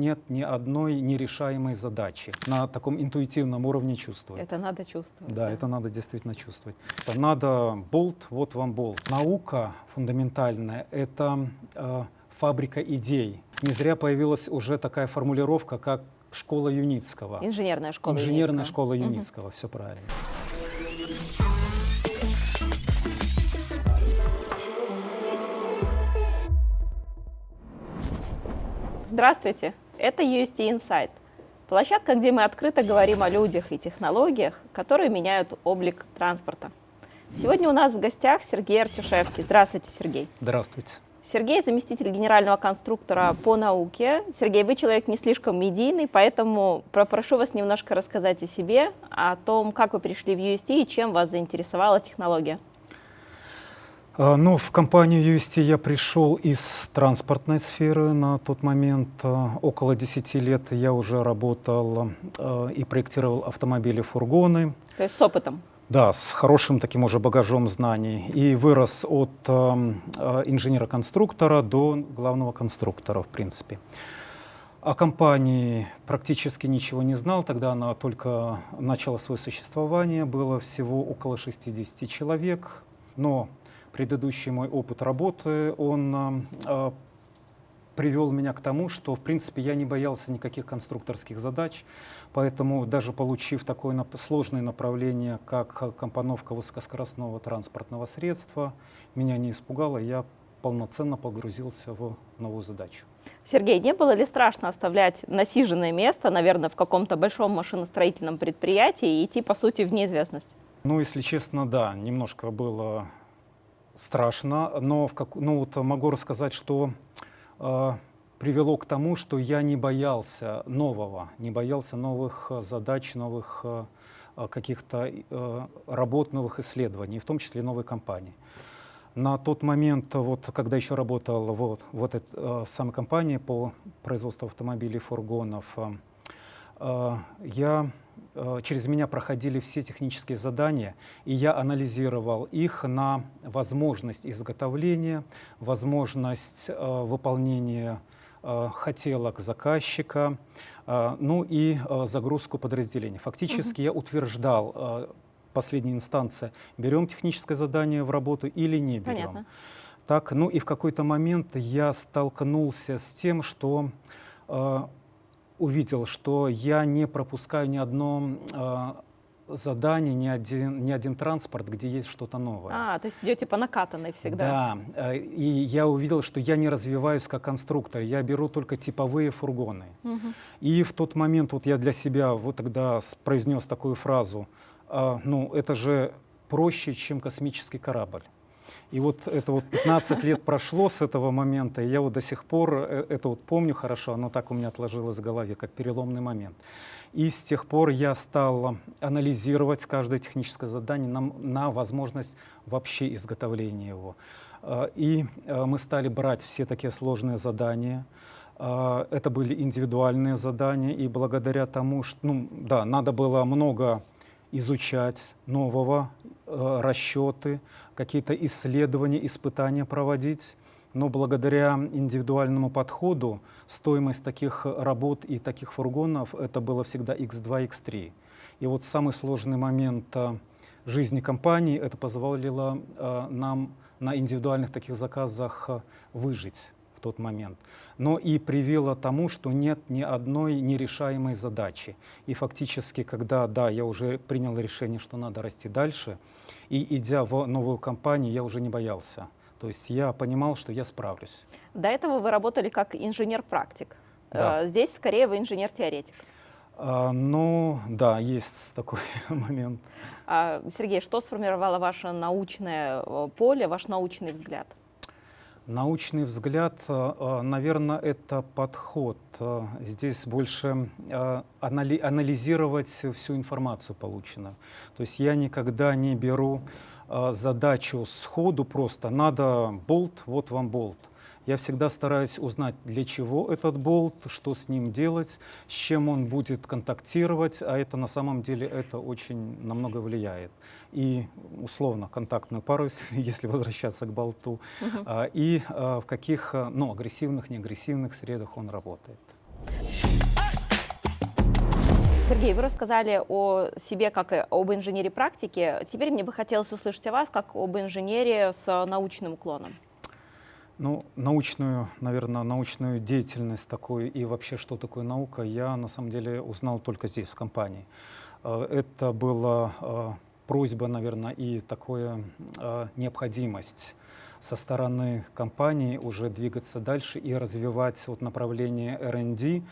нет ни одной нерешаемой задачи. На таком интуитивном уровне чувствовать. Это надо чувствовать. Да, это надо действительно чувствовать. Надо болт, вот вам болт. Наука фундаментальная — это фабрика идей. Не зря появилась уже такая формулировка, как школа Юницкого. Инженерная школа Инженерная Юницкого. школа Юницкого, все правильно. Здравствуйте, это UST Insight. Площадка, где мы открыто говорим о людях и технологиях, которые меняют облик транспорта. Сегодня у нас в гостях Сергей Артюшевский. Здравствуйте, Сергей. Здравствуйте. Сергей — заместитель генерального конструктора по науке. Сергей, вы человек не слишком медийный, поэтому попрошу вас немножко рассказать о себе, о том, как вы пришли в UST и чем вас заинтересовала технология. Ну, в компанию UST я пришел из транспортной сферы. На тот момент около 10 лет я уже работал и проектировал автомобили, фургоны. То есть с опытом? Да, с хорошим таким уже багажом знаний. И вырос от инженера-конструктора до главного конструктора, в принципе. О компании практически ничего не знал. Тогда она только начала свое существование. Было всего около 60 человек. Но предыдущий мой опыт работы, он привел меня к тому, что, в принципе, я не боялся никаких конструкторских задач, поэтому даже получив такое сложное направление, как компоновка высокоскоростного транспортного средства, меня не испугало, я полноценно погрузился в новую задачу. Сергей, не было ли страшно оставлять насиженное место, наверное, в каком-то большом машиностроительном предприятии и идти, по сути, в неизвестность? Ну, если честно, да, немножко было страшно, но могу рассказать, что привело к тому, что я не боялся нового, не боялся новых задач, новых каких-то работ, новых исследований, в том числе новой компании. На тот момент, когда еще работал в этой самой компании по производству автомобилей и фургонов, через меня проходили все технические задания, и я анализировал их на возможность изготовления, возможность выполнения хотелок заказчика, ну и загрузку подразделений. Фактически я утверждал в последней инстанции, берем техническое задание в работу или не берем. Понятно. Так, ну и в какой-то момент я столкнулся с тем, что увидел, что я не пропускаю ни одно задание, ни один транспорт, где есть что-то новое. То есть идете по накатанной всегда. Да, и я увидел, что я не развиваюсь как конструктор, я беру только типовые фургоны. И в тот момент я для себя тогда произнес такую фразу: ну, это же проще, чем космический корабль. И это 15 лет прошло с этого момента, и я до сих пор это помню хорошо, оно так у меня отложилось в голове, как переломный момент. И с тех пор я стал анализировать каждое техническое задание на возможность вообще изготовления его. И мы стали брать все такие сложные задания. Это были индивидуальные задания, и благодаря тому, что надо было много изучать нового, расчеты, какие-то исследования, испытания проводить. Но благодаря индивидуальному подходу стоимость таких работ и таких фургонов это было всегда X2, X3. И самый сложный момент жизни компании это позволило нам на индивидуальных таких заказах выжить в тот момент. Но и привело к тому, что нет ни одной нерешаемой задачи. И фактически, когда я уже принял решение, что надо расти дальше, и идя в новую компанию, я уже не боялся. То есть я понимал, что я справлюсь. До этого вы работали как инженер-практик. Да. Здесь скорее вы инженер-теоретик. Ну, да, есть такой момент. Сергей, что сформировало ваше научное поле, ваш научный взгляд? Научный взгляд, наверное, это подход. Здесь больше анализировать всю информацию полученную. То есть я никогда не беру задачу сходу просто «надо болт, вот вам болт». Я всегда стараюсь узнать, для чего этот болт, что с ним делать, с чем он будет контактировать, а это на самом деле это очень намного влияет. И условно контактную пару, если возвращаться к болту, и в каких агрессивных, неагрессивных средах он работает. Сергей, вы рассказали о себе как и об инженере практики. Теперь мне бы хотелось услышать о вас как об инженере с научным уклоном. Ну, научную, наверное, научную деятельность такую и вообще, что такое наука, я на самом деле узнал только здесь, в компании. Это была просьба, наверное, и такая необходимость со стороны компании уже двигаться дальше и развивать вот направление R&D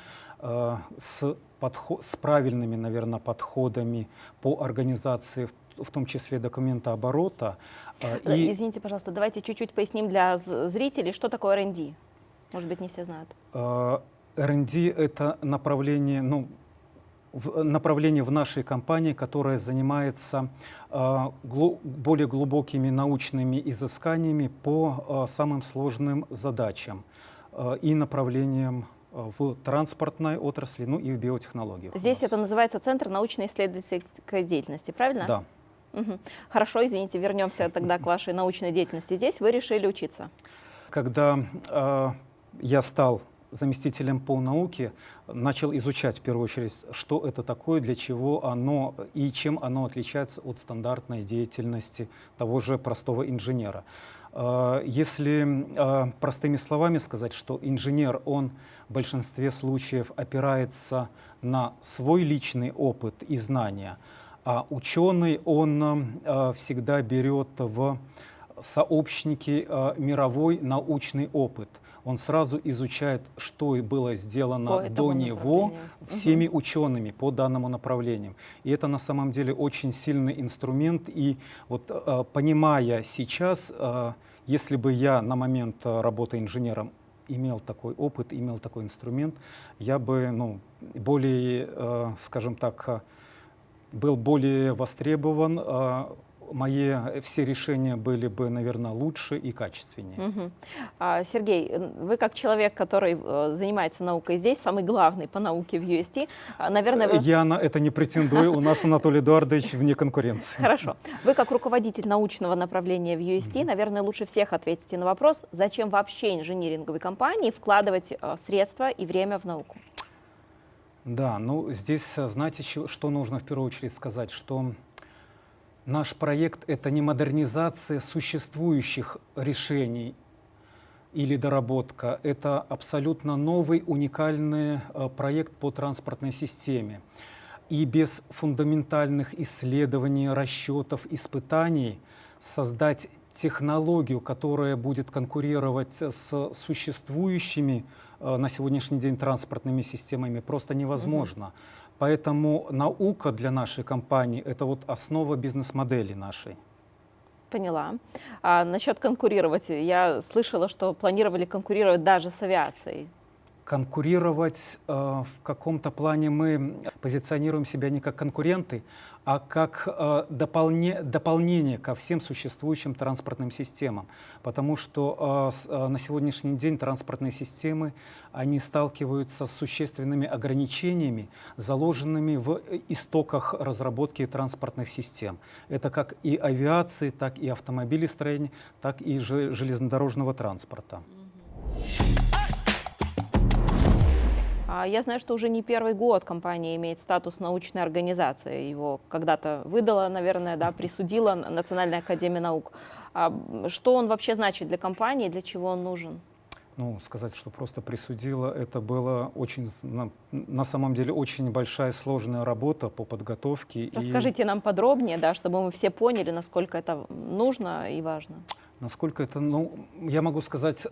с правильными, наверное, подходами по организации, в том числе документооборота. Извините, пожалуйста, давайте чуть-чуть поясним для зрителей, что такое R&D. Может быть, не все знают. R&D — это направление, направление в нашей компании, которое занимается более глубокими научными изысканиями по самым сложным задачам и направлениям в транспортной отрасли, ну и в биотехнологиях. Здесь это называется Центр научно-исследовательской деятельности, правильно? Да. Угу. Хорошо, извините, вернемся тогда к вашей научной деятельности. Здесь вы решили учиться. Когда я стал заместителем по науке, начал изучать в первую очередь, что это такое, для чего оно и чем оно отличается от стандартной деятельности того же простого инженера. Если простыми словами сказать, что инженер, он в большинстве случаев опирается на свой личный опыт и знания, а ученый, он всегда берет в сообщники мировой научный опыт. Он сразу изучает, что было сделано до него всеми учеными по данному направлению. И это на самом деле очень сильный инструмент. И вот понимая сейчас, если бы я на момент работы инженером имел такой опыт, имел такой инструмент, я бы более, скажем так, был более востребован, мои все решения были бы, наверное, лучше и качественнее. Угу. Сергей, вы как человек, который занимается наукой здесь, самый главный по науке в UST, наверное, вы... Я на это не претендую, у нас Анатолий Эдуардович вне конкуренции. Хорошо. Вы как руководитель научного направления в UST, наверное, лучше всех ответите на вопрос, зачем вообще инжиниринговой компании вкладывать средства и время в науку? Да, здесь, знаете, что нужно в первую очередь сказать, что наш проект — это не модернизация существующих решений или доработка, это абсолютно новый уникальный проект по транспортной системе. И без фундаментальных исследований, расчетов, испытаний создать технологию, которая будет конкурировать с существующими на сегодняшний день транспортными системами, просто невозможно. Поэтому наука для нашей компании — это вот основа бизнес-модели нашей. Поняла. А насчет конкурировать, я слышала, что планировали конкурировать даже с авиацией. Конкурировать в каком-то плане мы позиционируем себя не как конкуренты, а как дополнение ко всем существующим транспортным системам. Потому что на сегодняшний день транспортные системы, они сталкиваются с существенными ограничениями, заложенными в истоках разработки транспортных систем. Это как и авиации, так и автомобилестроения, так и железнодорожного транспорта. Я знаю, что уже не первый год компания имеет статус научной организации. Его когда-то выдала, наверное, присудила Национальная академия наук. Что он вообще значит для компании, для чего он нужен? Сказать, что просто присудила, это было очень, на самом деле, очень большая сложная работа по подготовке. Расскажите нам подробнее, чтобы мы все поняли, насколько это нужно и важно. Насколько это, я могу сказать,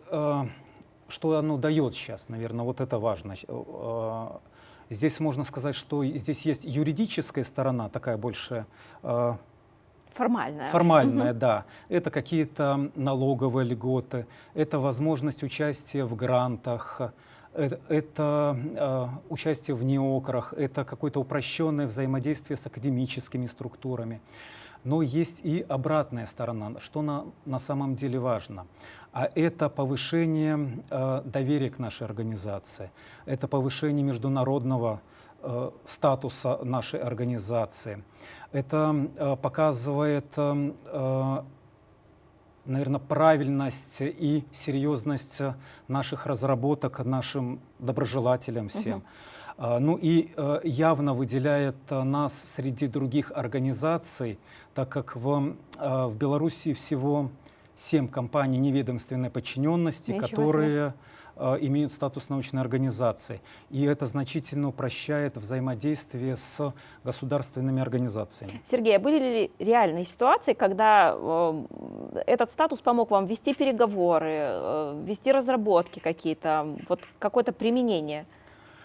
что оно дает сейчас, наверное, вот это важно. Здесь можно сказать, что здесь есть юридическая сторона, такая больше формальная, да. Это какие-то налоговые льготы, это возможность участия в грантах, это участие в НИОКРах, это какое-то упрощенное взаимодействие с академическими структурами. Но есть и обратная сторона, что на самом деле важно. А это повышение доверия к нашей организации, это повышение международного статуса нашей организации. Это показывает, наверное, правильность и серьезность наших разработок нашим доброжелателям всем. Ну и явно выделяет нас среди других организаций, так как в Беларуси всего 7 компаний неведомственной подчиненности, Ничего себе. которые имеют статус научной организации. И это значительно упрощает взаимодействие с государственными организациями. Сергей, а были ли реальные ситуации, когда этот статус помог вам вести переговоры, вести разработки какие-то, вот какое-то применение?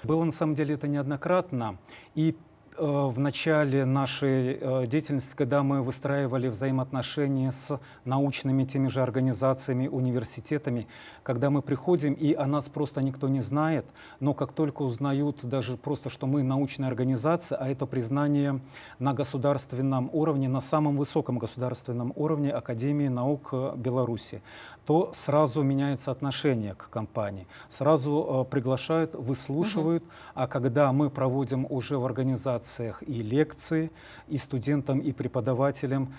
Было на самом деле это неоднократно. И в начале нашей деятельности, когда мы выстраивали взаимоотношения с научными теми же организациями, университетами, когда мы приходим, и о нас просто никто не знает, но как только узнают даже просто, что мы научная организация, а это признание на государственном уровне, на самом высоком государственном уровне Академии наук Беларуси, то сразу меняется отношение к компании, сразу приглашают, выслушивают, а когда мы проводим уже в организации и лекции, и студентам, и преподавателям,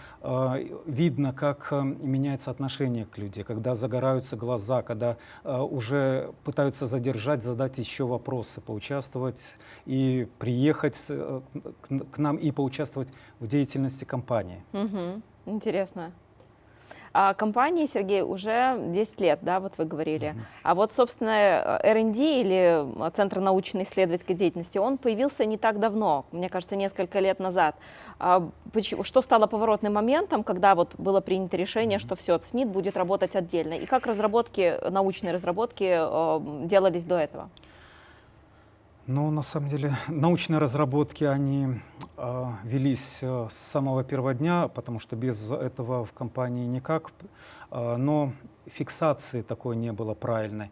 видно, как меняется отношение к людям, когда загораются глаза, когда уже пытаются задержать, задать еще вопросы, поучаствовать и приехать к нам и поучаствовать в деятельности компании. Интересно. А компании, Сергей, уже 10 лет, да, вот вы говорили. А вот, собственно, R&D или Центр научно-исследовательской деятельности, он появился не так давно, мне кажется, несколько лет назад. Что стало поворотным моментом, когда вот было принято решение, что все, ЦНИД будет работать отдельно? И как научные разработки делались до этого? Ну, на самом деле, научные разработки, они велись с самого первого дня, потому что без этого в компании никак, но фиксации такой не было правильной.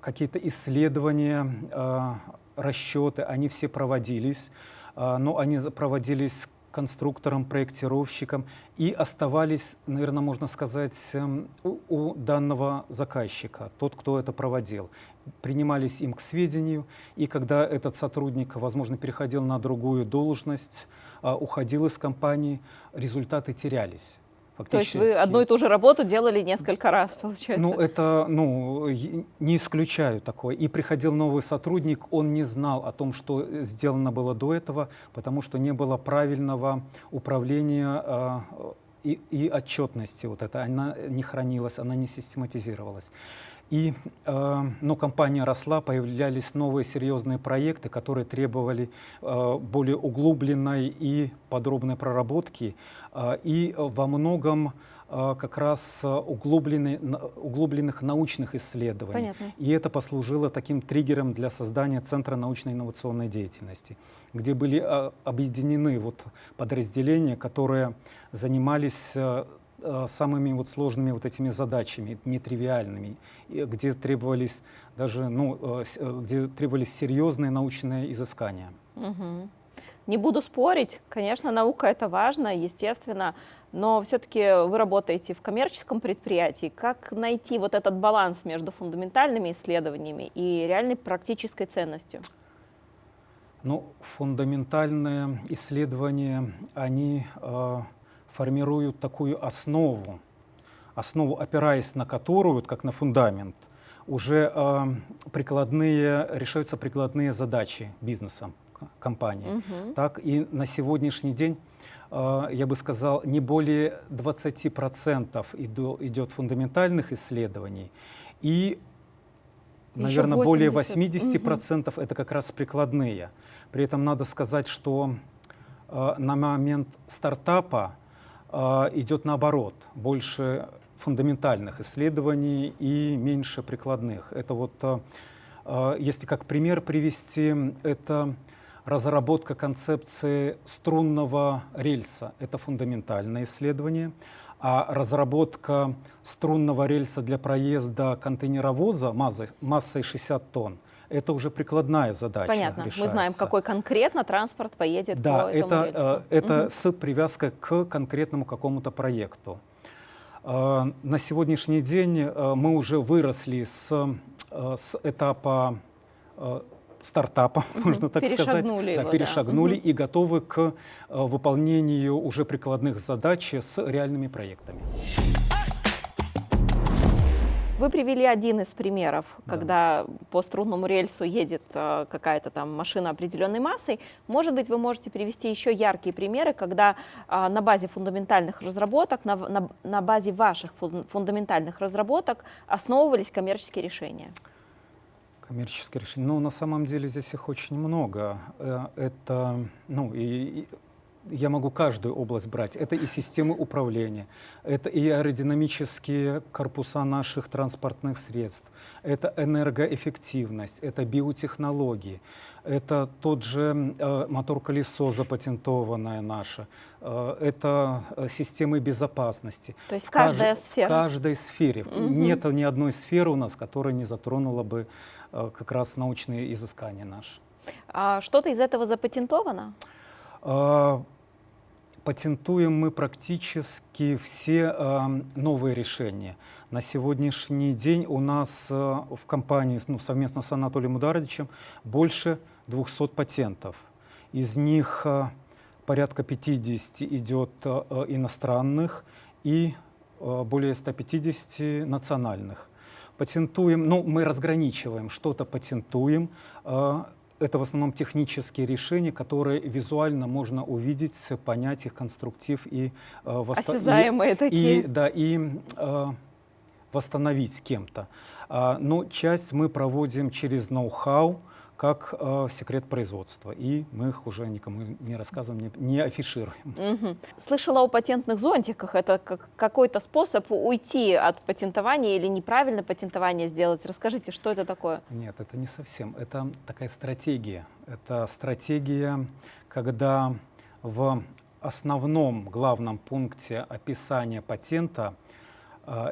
Какие-то исследования, расчеты, они все проводились, но они проводились конструктором, проектировщиком и оставались, наверное, можно сказать, у данного заказчика, тот, кто это проводил. Принимались им к сведению, и когда этот сотрудник, возможно, переходил на другую должность, уходил из компании, результаты терялись. То есть вы одну и ту же работу делали несколько раз, получается? Ну, это, не исключаю такое. И приходил новый сотрудник, он не знал о том, что сделано было до этого, потому что не было правильного управления и отчетности. Вот это, она не хранилась, она не систематизировалась. Но компания росла, появлялись новые серьезные проекты, которые требовали более углубленной и подробной проработки, и во многом как раз углубленных научных исследований. Понятно. И это послужило таким триггером для создания Центра научно-инновационной деятельности, где были объединены подразделения, которые занимались самыми сложными этими задачами, нетривиальными, где требовались где требовались серьезные научные изыскания. Не буду спорить, конечно, наука это важно, естественно, но все-таки вы работаете в коммерческом предприятии. Как найти вот этот баланс между фундаментальными исследованиями и реальной практической ценностью? Фундаментальные исследования, они формируют такую основу, опираясь на которую, как на фундамент, уже решаются прикладные задачи бизнеса, компании. Так и на сегодняшний день, я бы сказал, не более 20% идет фундаментальных исследований, и, наверное, более 80% это как раз прикладные. При этом надо сказать, что на момент стартапа идет наоборот, больше фундаментальных исследований и меньше прикладных. Это если как пример привести, это разработка концепции струнного рельса. Это фундаментальное исследование. А разработка струнного рельса для проезда контейнеровоза массой 60 тонн — это уже прикладная задача. Понятно. Решается. Мы знаем, какой конкретно транспорт поедет по этому рельсу. Это с привязкой к конкретному какому-то проекту. На сегодняшний день мы уже выросли с этапа стартапа, можно так сказать. Перешагнули и готовы к выполнению уже прикладных задач с реальными проектами. Вы вы привели один из примеров, Да. когда по струнному рельсу едет какая-то там машина определенной массой. Может быть, вы можете привести еще яркие примеры, когда на базе фундаментальных разработок, на базе ваших фундаментальных разработок основывались коммерческие решения. Коммерческие решения. Ну, на самом деле здесь их очень много. Это, ну, я могу каждую область брать. Это и системы управления, это и аэродинамические корпуса наших транспортных средств, это энергоэффективность, это биотехнологии, это тот же мотор-колесо запатентованное наше, это системы безопасности. То есть каждая сфера? В каждой сфере. Нет ни одной сферы у нас, которая не затронула бы как раз научные изыскания наши. А что-то из этого запатентовано? Патентуем мы практически все новые решения. На сегодняшний день у нас в компании, ну, совместно с Анатолием Ударовичем, больше 200 патентов. Из них порядка 50 идет иностранных и более 150 национальных. Патентуем, ну, мы разграничиваем, что-то патентуем. Это в основном технические решения, которые визуально можно увидеть, понять их конструктив и осязаемые такие. И восстановить с кем-то. Но часть мы проводим через ноу-хау, как секрет производства. И мы их уже никому не рассказываем, не афишируем. Угу. Слышала о патентных зонтиках. Это какой-то способ уйти от патентования или неправильно патентование сделать? Расскажите, что это такое? Нет, это не совсем. Это такая стратегия. Это стратегия, когда в основном главном пункте описания патента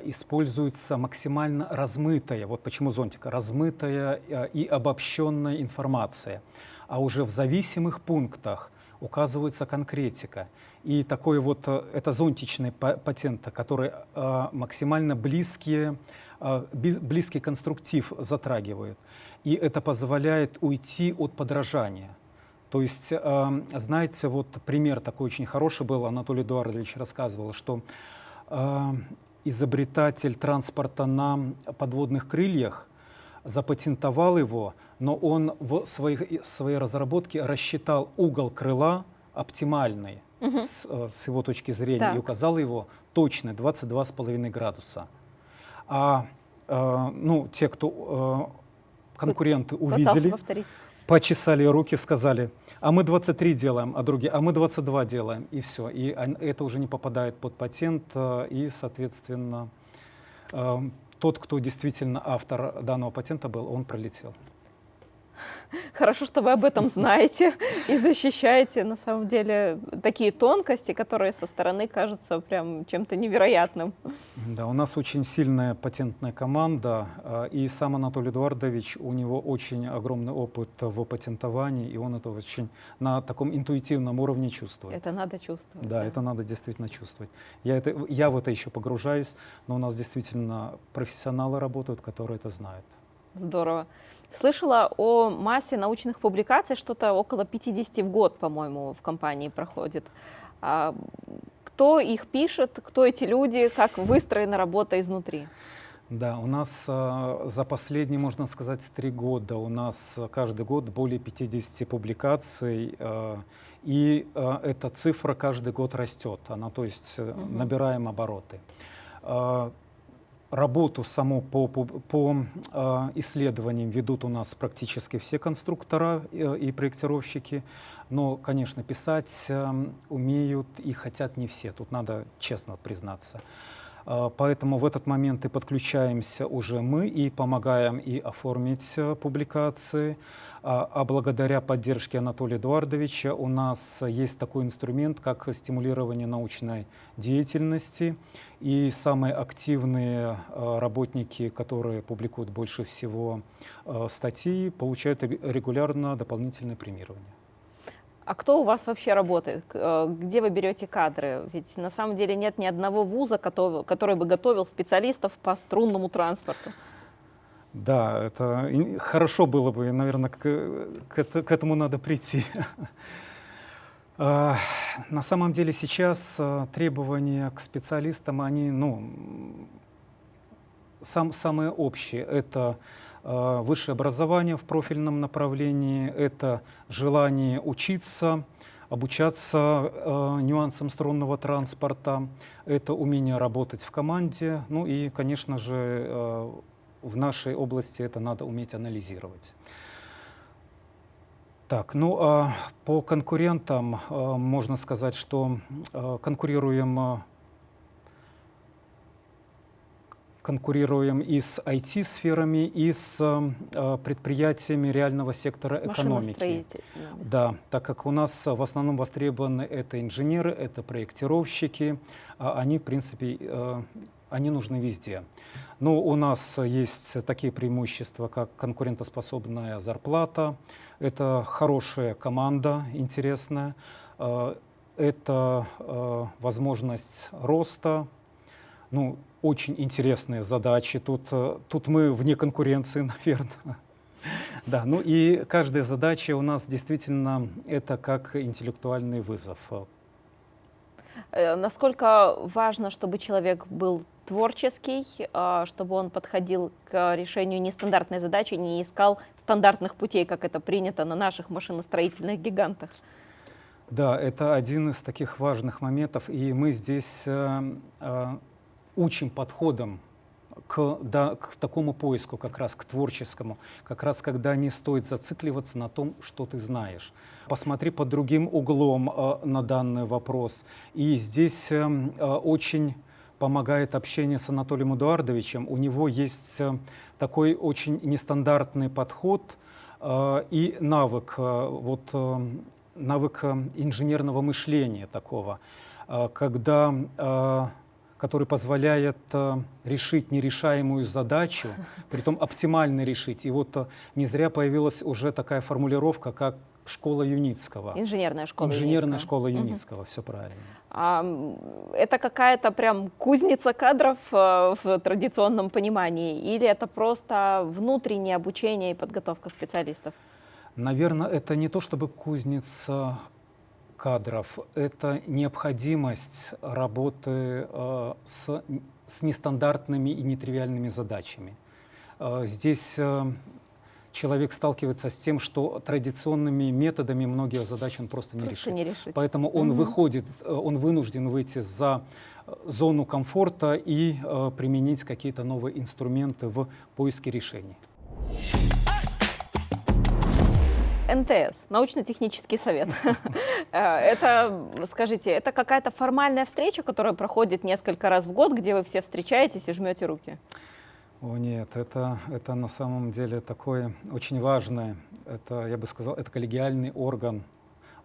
используется максимально размытая, вот почему зонтик, размытая и обобщенная информация. А уже в зависимых пунктах указывается конкретика. И такой вот, это зонтичные патенты, которые максимально близкий конструктив затрагивают. И это позволяет уйти от подражания. То есть, знаете, вот пример такой очень хороший был, Анатолий Эдуардович рассказывал, что изобретатель транспорта на подводных крыльях запатентовал его, но он в своей разработке рассчитал угол крыла оптимальный с его точки зрения и указал его точно 22,5 градуса. Ну, те, кто конкуренты увидели, почесали руки, сказали: а мы 23 делаем, а другие: а мы 22 делаем, и все. И это уже не попадает под патент, и, соответственно, тот, кто действительно автор данного патента был, он пролетел. Хорошо, что вы об этом знаете и защищаете, на самом деле, такие тонкости, которые со стороны кажутся прям чем-то невероятным. Да, у нас очень сильная патентная команда, и сам Анатолий Эдуардович, у него очень огромный опыт в патентовании, и он это очень на таком интуитивном уровне чувствует. Это надо чувствовать. Да, это надо действительно чувствовать. Я в это еще погружаюсь, но у нас действительно профессионалы работают, которые это знают. Здорово. Слышала о массе научных публикаций, что-то около 50 в год, по-моему, в компании проходит. Кто их пишет, кто эти люди, как выстроена работа изнутри? Да, у нас за последние, можно сказать, 3 года у нас каждый год более 50 публикаций, и эта цифра каждый год растет, она, то есть, набираем обороты. Работу саму по исследованиям ведут у нас практически все конструктора и проектировщики, но, конечно, писать умеют и хотят не все, тут надо честно признаться. Поэтому в этот момент и подключаемся уже мы и помогаем и оформить публикации. А благодаря поддержке Анатолия Эдуардовича у нас есть такой инструмент, как стимулирование научной деятельности. И самые активные работники, которые публикуют больше всего статей, получают регулярно дополнительное премирование. А кто у вас вообще работает? Где вы берете кадры? Ведь на самом деле нет ни одного вуза, который бы готовил специалистов по струнному транспорту. Да, это хорошо было бы, наверное, к этому надо прийти. На самом деле сейчас требования к специалистам, они, самое общее. Это высшее образование в профильном направлении, это желание учиться, обучаться нюансам струнного транспорта, это умение работать в команде, ну и, конечно же, в нашей области это надо уметь анализировать. Так, ну а по конкурентам можно сказать, что конкурируем и с IT-сферами, и с предприятиями реального сектора экономики. Да, так как у нас в основном востребованы это инженеры, это проектировщики, они, в принципе, они нужны везде. Но у нас есть такие преимущества, как конкурентоспособная зарплата, это хорошая команда, интересная, это возможность роста, ну, очень интересные задачи. Тут мы вне конкуренции, наверное. Да, ну и каждая задача у нас действительно это как интеллектуальный вызов. Насколько важно, чтобы человек был творческий, чтобы он подходил к решению нестандартной задачи, не искал стандартных путей, как это принято на наших машиностроительных гигантах? Да, это один из таких важных моментов, и мы здесь учим подходом к такому поиску, как раз к творческому, как раз когда не стоит зацикливаться на том, что ты знаешь. Посмотри под другим углом на данный вопрос. И здесь очень помогает общение с Анатолием Эдуардовичем. У него есть такой очень нестандартный подход и навык, навык инженерного мышления такого, который позволяет решить нерешаемую задачу, притом оптимально решить. И вот не зря появилась уже такая формулировка, как школа Юницкого. Инженерная школа Юницкого. Инженерная школа Юницкого, все правильно. Это какая-то прям кузница кадров в традиционном понимании, или это просто внутреннее обучение и подготовка специалистов? Наверное, это не то чтобы кузница кадров, это необходимость работы с нестандартными и нетривиальными задачами. Здесь человек сталкивается с тем, что традиционными методами многие задачи он просто не решит. Поэтому он он вынужден выйти за зону комфорта и применить какие-то новые инструменты в поиске решений. НТС, научно-технический совет. Это, скажите, это какая-то формальная встреча, которая проходит несколько раз в год, где вы все встречаетесь и жмете руки? О нет, это на самом деле такое очень важное, это, я бы сказал, это коллегиальный орган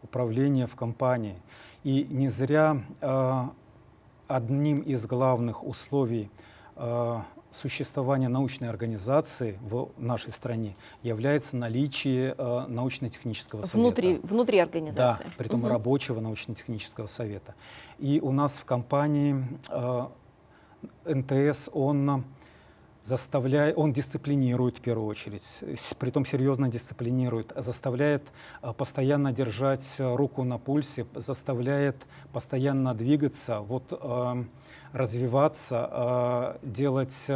управления в компании. И не зря одним из главных условий существования научной организации в нашей стране является наличие научно-технического совета. Внутри организации? Да, притом рабочего научно-технического совета. И у нас в компании НТС, он дисциплинирует в первую очередь, притом серьезно дисциплинирует, заставляет постоянно держать руку на пульсе, заставляет постоянно двигаться, развиваться, делать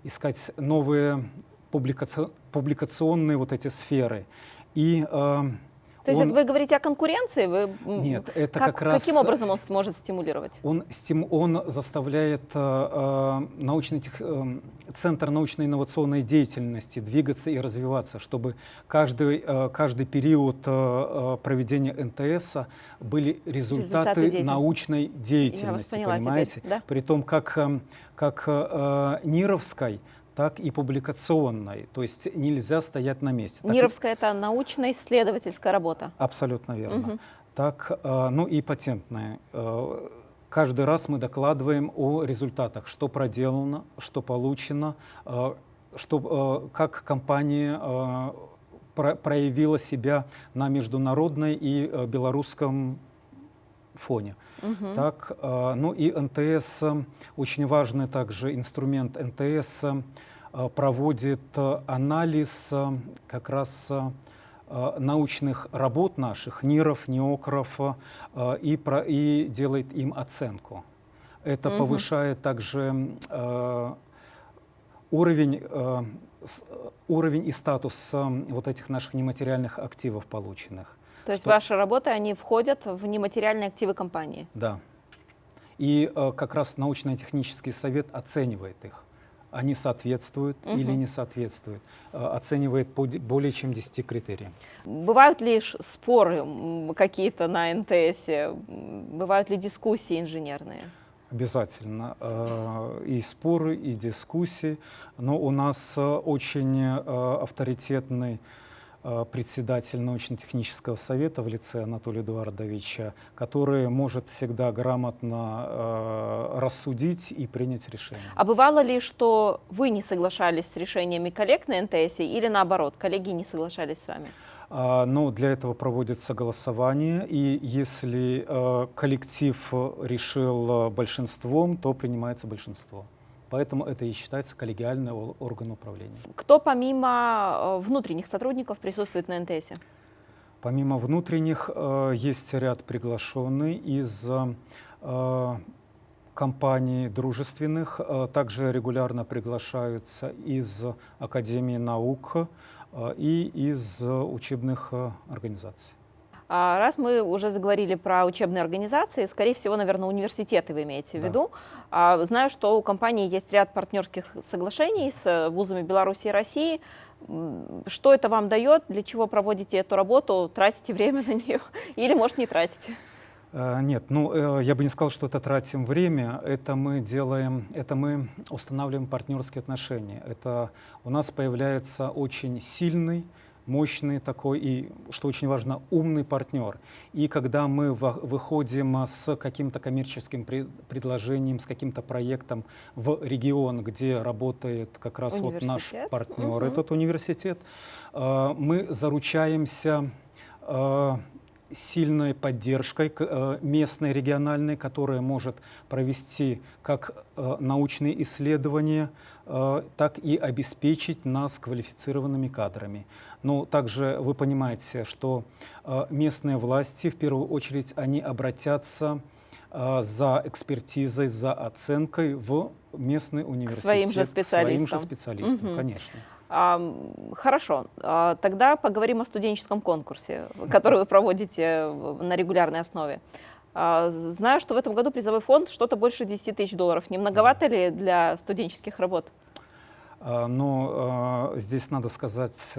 искать новые публикационные эти сферы. То есть вы говорите о конкуренции? Нет, это как раз... Каким образом он сможет стимулировать? Он заставляет Центр научно-инновационной деятельности двигаться и развиваться, чтобы каждый период проведения НТС были результаты научной деятельности, понимаете? Теперь, да? Притом как НИРовской, так и публикационной. То есть нельзя стоять на месте. НИРовская — это научно-исследовательская работа. Абсолютно верно. Так, ну и патентная. Каждый раз мы докладываем о результатах, что проделано, что получено, как компания проявила себя на международной и белорусском фоне. Так, ну и НТС, очень важный также инструмент НТС, проводит анализ как раз научных работ наших, НИРов, НИОКРов, и делает им оценку. Это повышает также уровень, уровень и статус вот этих наших нематериальных активов полученных. То есть ваши работы, они входят в нематериальные активы компании? Да. И как раз научно-технический совет оценивает их. Они соответствуют или не соответствуют. Оценивает по более чем 10 критериям. Бывают ли споры какие-то на НТС? Бывают ли дискуссии инженерные? Обязательно. И споры, и дискуссии. Но у нас очень авторитетный председатель научно-технического совета в лице Анатолия Эдуардовича, который может всегда грамотно рассудить и принять решение. А бывало ли, что вы не соглашались с решениями коллег на НТС или наоборот, коллеги не соглашались с вами? Но для этого проводится голосование, и если коллектив решил большинством, то принимается большинство. Поэтому это и считается коллегиальный орган управления. Кто помимо внутренних сотрудников присутствует на НТС? Помимо внутренних есть ряд приглашенных из компаний дружественных. Также регулярно приглашаются из Академии наук и из учебных организаций. Раз мы уже заговорили про учебные организации, скорее всего, наверное, университеты вы имеете в виду. Знаю, что у компании есть ряд партнерских соглашений с вузами Беларуси и России. Что это вам дает? Для чего проводите эту работу? Тратите время на нее? Или, может, не тратите? Нет, ну, я бы не сказал, что это тратим время. Это мы делаем, это мы устанавливаем партнерские отношения. Это у нас появляется очень сильный, мощный такой и, что очень важно, умный партнер. И когда мы выходим с каким-то коммерческим предложением, с каким-то проектом в регион, где работает как раз вот наш партнер, этот университет, мы заручаемся сильной поддержкой местной, региональной, которая может провести как научные исследования, так и обеспечить нас квалифицированными кадрами. Но также вы понимаете, что местные власти, в первую очередь, они обратятся за экспертизой, за оценкой в местный университет. К своим же специалистам, конечно. Хорошо, тогда поговорим о студенческом конкурсе, который вы проводите на регулярной основе. Знаю, что в этом году призовой фонд что-то больше 10 тысяч долларов. Не многовато ли для студенческих работ? Но здесь надо сказать,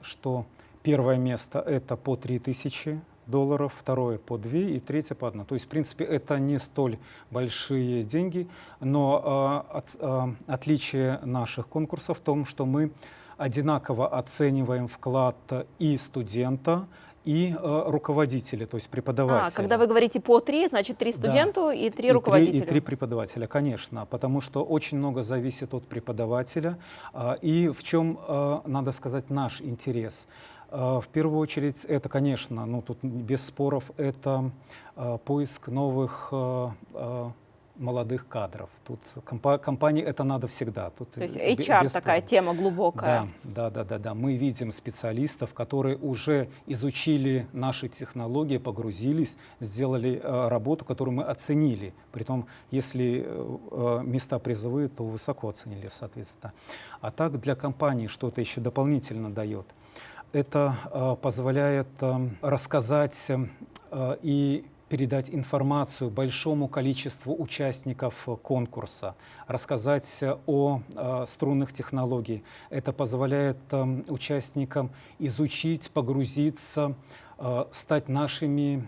что первое место это по 3000 долларов, второе по 2 и третье по 1. То есть, в принципе, это не столь большие деньги, но отличие наших конкурсов в том, что мы одинаково оцениваем вклад и студента, и руководителя, то есть преподавателя. Когда вы говорите по 3, значит 3 студенту, да, и 3 руководителя. И 3 преподавателя, конечно, потому что очень много зависит от преподавателя. И в чем, надо сказать, наш интерес? В первую очередь, это, конечно, ну, тут без споров, это поиск новых молодых кадров. Тут компании это надо всегда. Тут то есть HR такая тема глубокая. Да. Мы видим специалистов, которые уже изучили наши технологии, погрузились, сделали работу, которую мы оценили. Притом, если места призовые, то высоко оценили, соответственно. А так для компании что-то еще дополнительно дает. Это позволяет рассказать и передать информацию большому количеству участников конкурса, рассказать о струнных технологиях. Это позволяет участникам изучить, погрузиться, стать нашими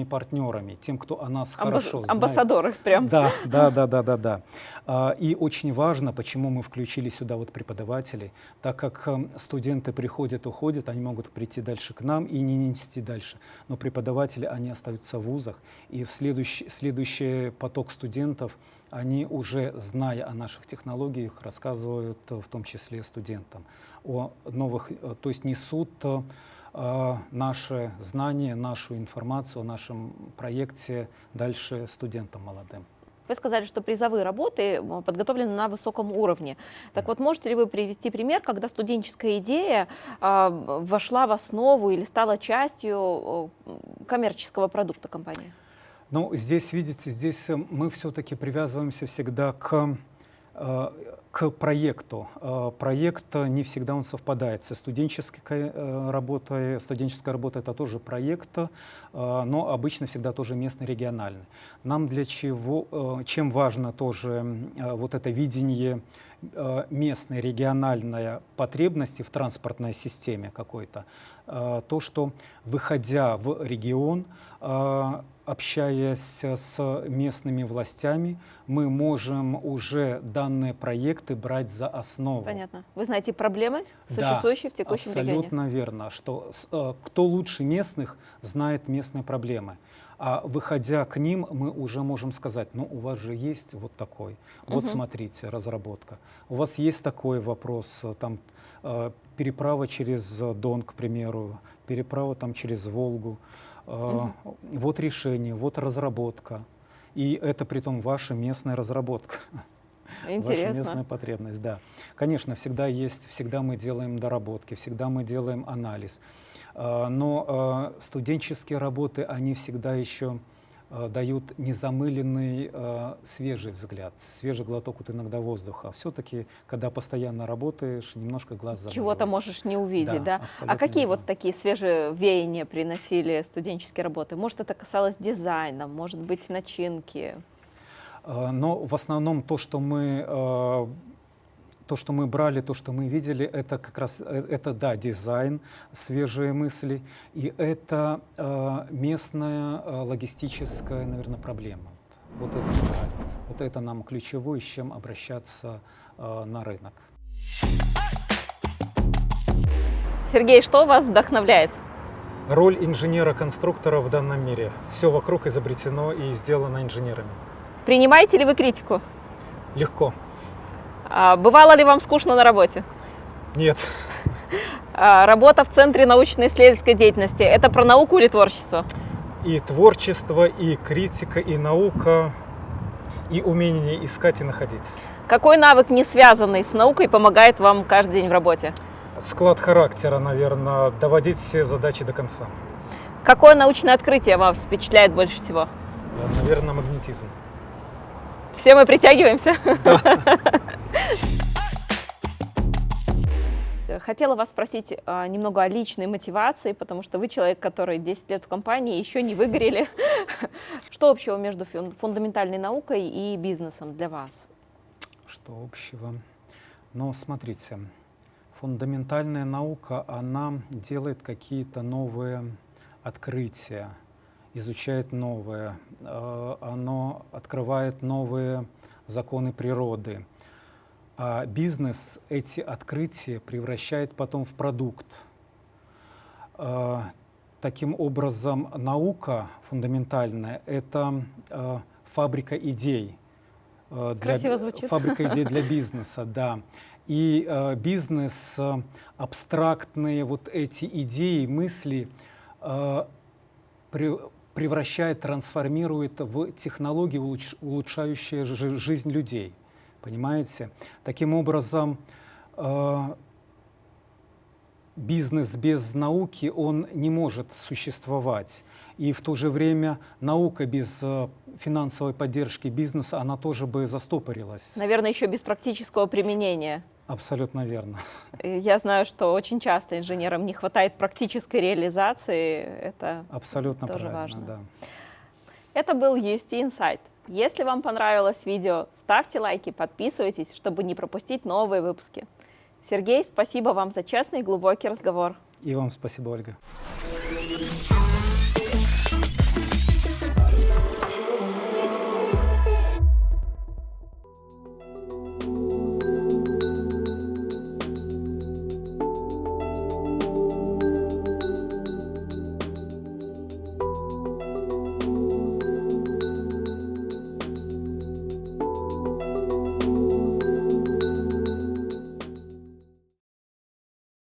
партнерами, тем, кто о нас хорошо знает. Амбассадоры прям. Да. И очень важно, почему мы включили сюда вот преподавателей, так как студенты приходят, уходят, они могут прийти дальше к нам и не нести дальше. Но преподаватели, они остаются в вузах, и в следующий поток студентов, они уже, зная о наших технологиях, рассказывают в том числе студентам о новых, то есть несут наши знания, нашу информацию о нашем проекте дальше студентам молодым. Вы сказали, что призовые работы подготовлены на высоком уровне. Так вот, можете ли вы привести пример, когда студенческая идея вошла в основу или стала частью коммерческого продукта компании? Ну, здесь, видите, здесь мы все-таки привязываемся всегда к проекту. Проект не всегда он совпадает со студенческой работой. Студенческая работа — это тоже проект, но обычно всегда тоже местно-региональный. Нам для чего, чем важно тоже вот это видение местной, региональной потребности в транспортной системе какой-то, то, что, выходя в регион, общаясь с местными властями, мы можем уже данные проекты брать за основу. Понятно. Вы знаете проблемы, Да, существующие в текущем регионе? абсолютно верно, что кто лучше местных знает местные проблемы. А выходя к ним, мы уже можем сказать: ну, у вас же есть вот такой, вот смотрите, разработка. У вас есть такой вопрос, там, переправа через Дон, к примеру, переправа там через Волгу. Вот решение, вот разработка. И это притом ваша местная разработка. Интересно. Ваша местная потребность, да. Конечно, всегда есть, всегда мы делаем доработки, всегда мы делаем анализ. Но студенческие работы, они всегда еще дают незамыленный свежий взгляд, свежий глоток вот иногда воздуха. Все-таки, когда постоянно работаешь, немножко глаз замыливается. Чего-то можешь не увидеть, да? абсолютно А какие верно. вот такие свежие веяния приносили студенческие работы? Может, это касалось дизайна, может быть, начинки? Но в основном то, что мы брали, то, что мы видели, это как раз, это, да, дизайн, свежие мысли, и это местная логистическая, наверное, проблема. Вот это мы брали. Вот это нам ключевое, с чем обращаться на рынок. Сергей, что вас вдохновляет? Роль инженера-конструктора в данном мире. Все вокруг изобретено и сделано инженерами. Принимаете ли вы критику? Легко. Бывало ли вам скучно на работе? Нет. Работа в Центре научно-исследовательской деятельности – это про науку или творчество? И творчество, и критика, и наука, и умение искать и находить. Какой навык, не связанный с наукой, помогает вам каждый день в работе? Склад характера, наверное, доводить все задачи до конца. Какое научное открытие вас впечатляет больше всего? Наверное, магнетизм. Все мы притягиваемся? Хотела вас спросить немного о личной мотивации, потому что вы человек, который 10 лет в компании, еще не выгорели. Что общего между фундаментальной наукой и бизнесом для вас? Что общего? Ну, смотрите, фундаментальная наука, она делает какие-то новые открытия, изучает новое, оно открывает новые законы природы. А бизнес эти открытия превращает потом в продукт. Таким образом, наука фундаментальная — это фабрика идей. Красиво звучит. Фабрика идей для бизнеса, да. И бизнес абстрактные вот эти идеи, мысли превращает, трансформирует в технологии, улучшающие жизнь людей. Понимаете? Таким образом, бизнес без науки, он не может существовать. И в то же время наука без финансовой поддержки бизнеса, она тоже бы застопорилась. Наверное, еще без практического применения. Абсолютно верно. Я знаю, что очень часто инженерам не хватает практической реализации. Это абсолютно тоже правильно, важно. да. Это был UST Insight. Если вам понравилось видео, ставьте лайки, подписывайтесь, чтобы не пропустить новые выпуски. Сергей, спасибо вам за честный и глубокий разговор. И вам спасибо, Ольга.